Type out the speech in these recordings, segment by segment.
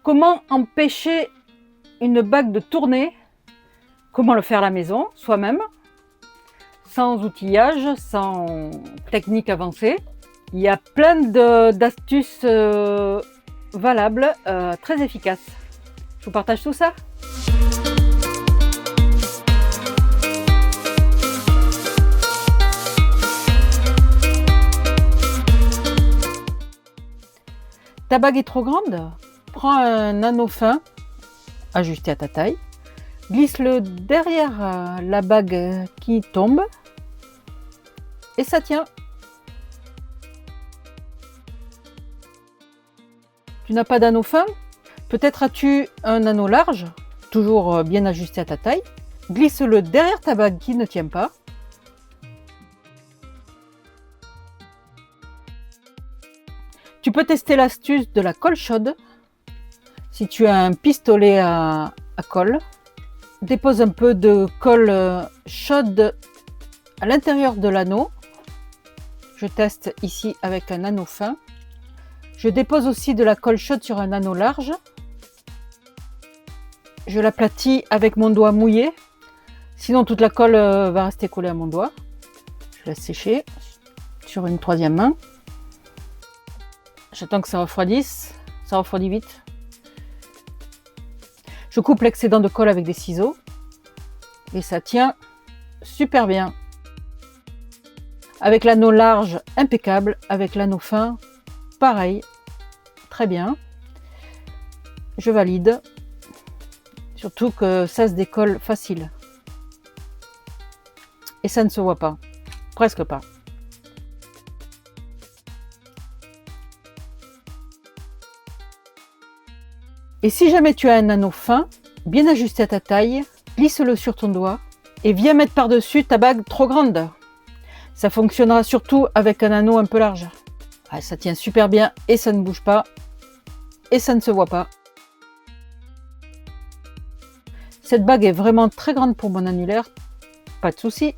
Comment empêcher une bague de tourner? Comment le faire à la maison, soi-même, sans outillage, sans technique avancée. Il y a plein d'astuces valables, très efficaces. Je vous partage tout ça. Ta bague est trop grande? Prends un anneau fin, ajusté à ta taille, glisse-le derrière la bague qui tombe et ça tient. Tu n'as pas d'anneau fin? Peut-être as-tu un anneau large, toujours bien ajusté à ta taille. Glisse-le derrière ta bague qui ne tient pas. Tu peux tester l'astuce de la colle chaude. Si tu as un pistolet à colle, dépose un peu de colle chaude à l'intérieur de l'anneau. Je teste ici avec un anneau fin. Je dépose aussi de la colle chaude sur un anneau large. Je l'aplatis avec mon doigt mouillé. Sinon, toute la colle va rester collée à mon doigt. Je laisse sécher sur une troisième main. J'attends que ça refroidisse. Ça refroidit vite. Je coupe l'excédent de colle avec des ciseaux. Et ça tient super bien. Avec l'anneau large, impeccable. Avec l'anneau fin, pareil. Très bien. Je valide. Surtout que ça se décolle facile. Et ça ne se voit pas. Presque pas. Et si jamais tu as un anneau fin, bien ajusté à ta taille, glisse-le sur ton doigt et viens mettre par-dessus ta bague trop grande. Ça fonctionnera surtout avec un anneau un peu large. Ah, ça tient super bien et ça ne bouge pas et ça ne se voit pas. Cette bague est vraiment très grande pour mon annulaire. Pas de souci,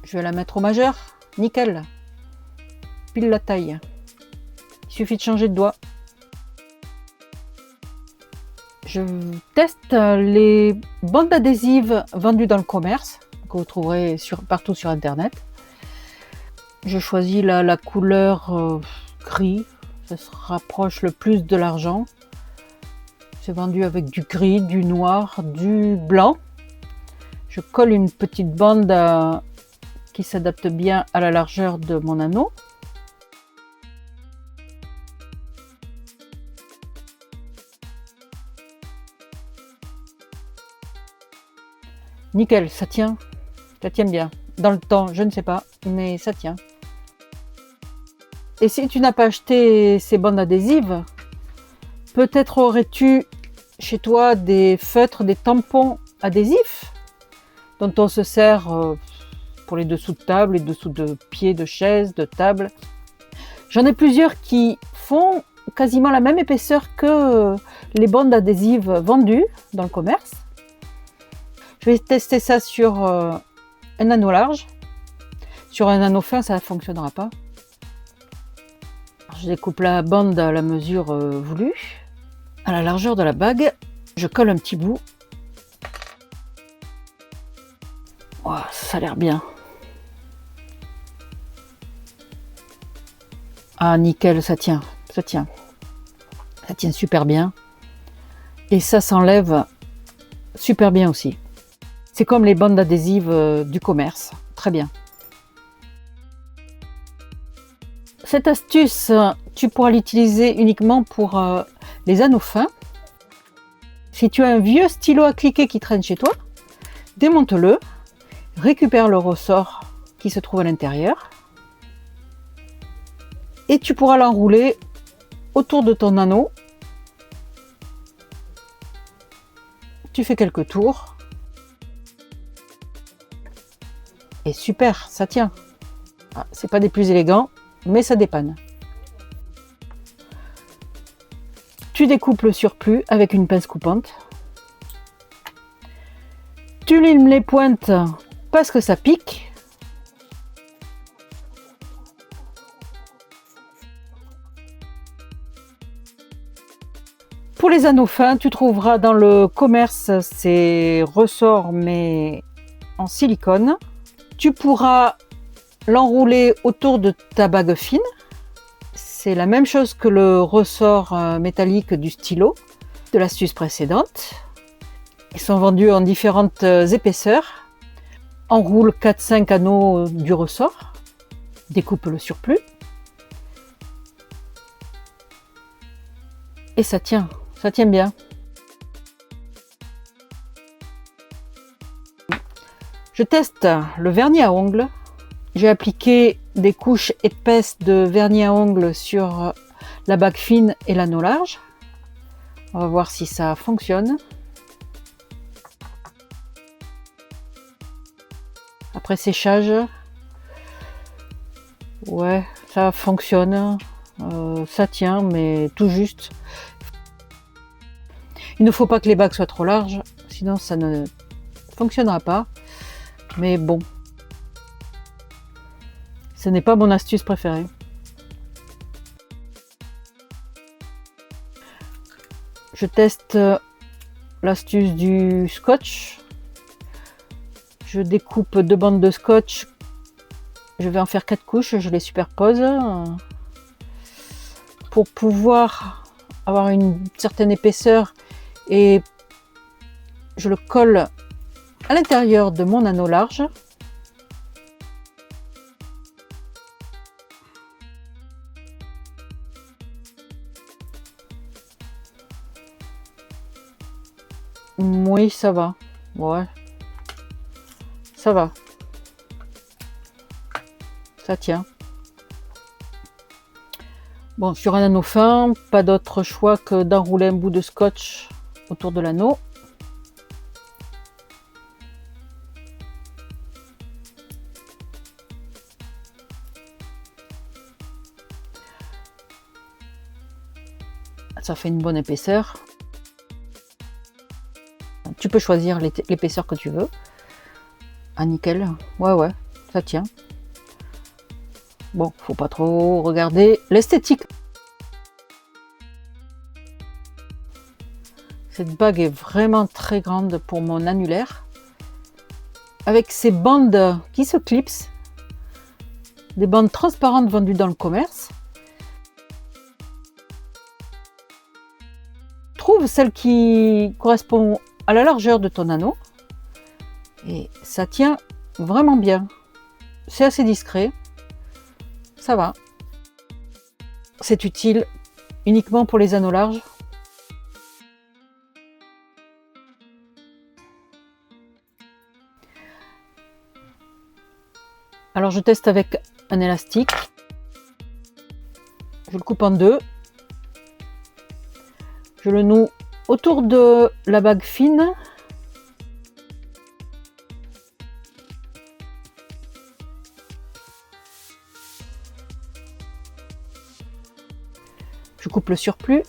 je vais la mettre au majeur. Nickel. Pile la taille. Il suffit de changer de doigt. Je teste les bandes adhésives vendues dans le commerce, que vous trouverez partout sur internet. Je choisis la couleur gris, ça se rapproche le plus de l'argent. C'est vendu avec du gris, du noir, du blanc. Je colle une petite bande qui s'adapte bien à la largeur de mon anneau. Nickel, ça tient bien. Dans le temps, je ne sais pas, mais ça tient. Et si tu n'as pas acheté ces bandes adhésives, peut-être aurais-tu chez toi des feutres, des tampons adhésifs dont on se sert pour les dessous de table, les dessous de pieds de chaise, de table. J'en ai plusieurs qui font quasiment la même épaisseur que les bandes adhésives vendues dans le commerce. Je vais tester ça sur un anneau large. Sur un anneau fin, ça ne fonctionnera pas. Je découpe la bande à la mesure voulue. À la largeur de la bague, je colle un petit bout. Oh, ça a l'air bien. Ah, nickel, ça tient. Ça tient. Ça tient super bien. Et ça s'enlève super bien aussi. C'est comme les bandes adhésives du commerce. Très bien. Cette astuce, tu pourras l'utiliser uniquement pour les anneaux fins. Si tu as un vieux stylo à cliquer qui traîne chez toi, démonte-le, récupère le ressort qui se trouve à l'intérieur et tu pourras l'enrouler autour de ton anneau. Tu fais quelques tours. Et super, ça tient. Ah, c'est pas des plus élégants, mais ça dépanne. Tu découpes le surplus avec une pince coupante. Tu limes les pointes parce que ça pique. Pour Pour les anneaux fins, tu trouveras dans le commerce ces ressorts mais en silicone. Tu pourras l'enrouler autour de ta bague fine. C'est la même chose que le ressort métallique du stylo de l'astuce précédente. Ils sont vendus en différentes épaisseurs. Enroule 4-5 anneaux du ressort. Découpe le surplus. Et ça tient bien. Je teste le vernis à ongles. J'ai appliqué des couches épaisses de vernis à ongles sur la bague fine et l'anneau large. On va voir si ça fonctionne. Après séchage, ouais, ça fonctionne. Ça tient, mais tout juste. Il ne faut pas que les bagues soient trop larges, sinon ça ne fonctionnera pas. Mais bon, ce n'est pas mon astuce préférée. Je teste l'astuce du scotch. Je découpe 2 bandes de scotch. Je vais en faire 4 couches, je les superpose pour pouvoir avoir une certaine épaisseur et je le colle à l'intérieur de mon anneau large. Oui, ça va. Ouais. Ça va. Ça tient. Bon, sur un anneau fin, pas d'autre choix que d'enrouler un bout de scotch autour de l'anneau. Ça fait une bonne épaisseur. Tu peux choisir l'épaisseur que tu veux. Ah, nickel. Ouais, ça tient. Bon, faut pas trop regarder l'esthétique. Cette bague est vraiment très grande pour mon annulaire. Avec ces bandes qui se clipsent. Des bandes transparentes vendues dans le commerce. Trouve celle qui correspond à la largeur de ton anneau. Et ça tient vraiment bien. C'est assez discret. Ça va. C'est utile uniquement pour les anneaux larges. Alors je teste avec un élastique. Je le coupe en deux. Je le noue autour de la bague fine. Je coupe le surplus.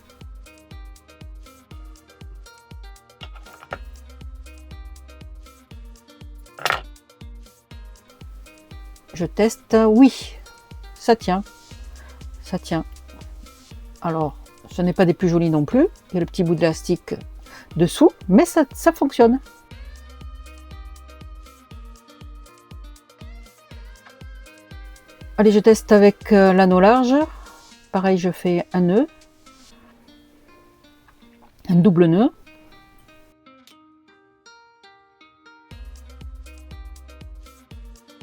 Je teste, oui, ça tient. Ça tient. Alors, ce n'est pas des plus jolis non plus. Il y a le petit bout d'élastique dessous, mais ça fonctionne. Allez, je teste avec l'anneau large. Pareil, je fais un nœud, un double nœud.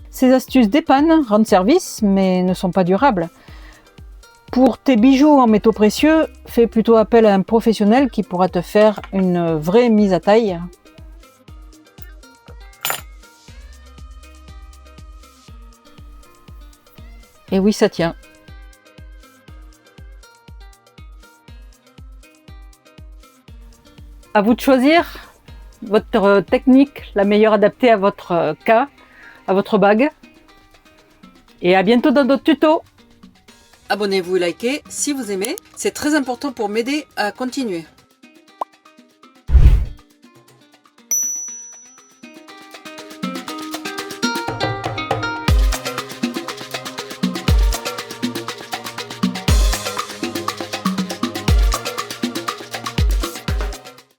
Ces astuces dépannent, rendent service, mais ne sont pas durables. Pour tes bijoux en métaux précieux, fais plutôt appel à un professionnel qui pourra te faire une vraie mise à taille. Et oui, ça tient. À vous de choisir votre technique, la meilleure adaptée à votre cas, à votre bague. Et à bientôt dans d'autres tutos. Abonnez-vous et likez si vous aimez, c'est très important pour m'aider à continuer.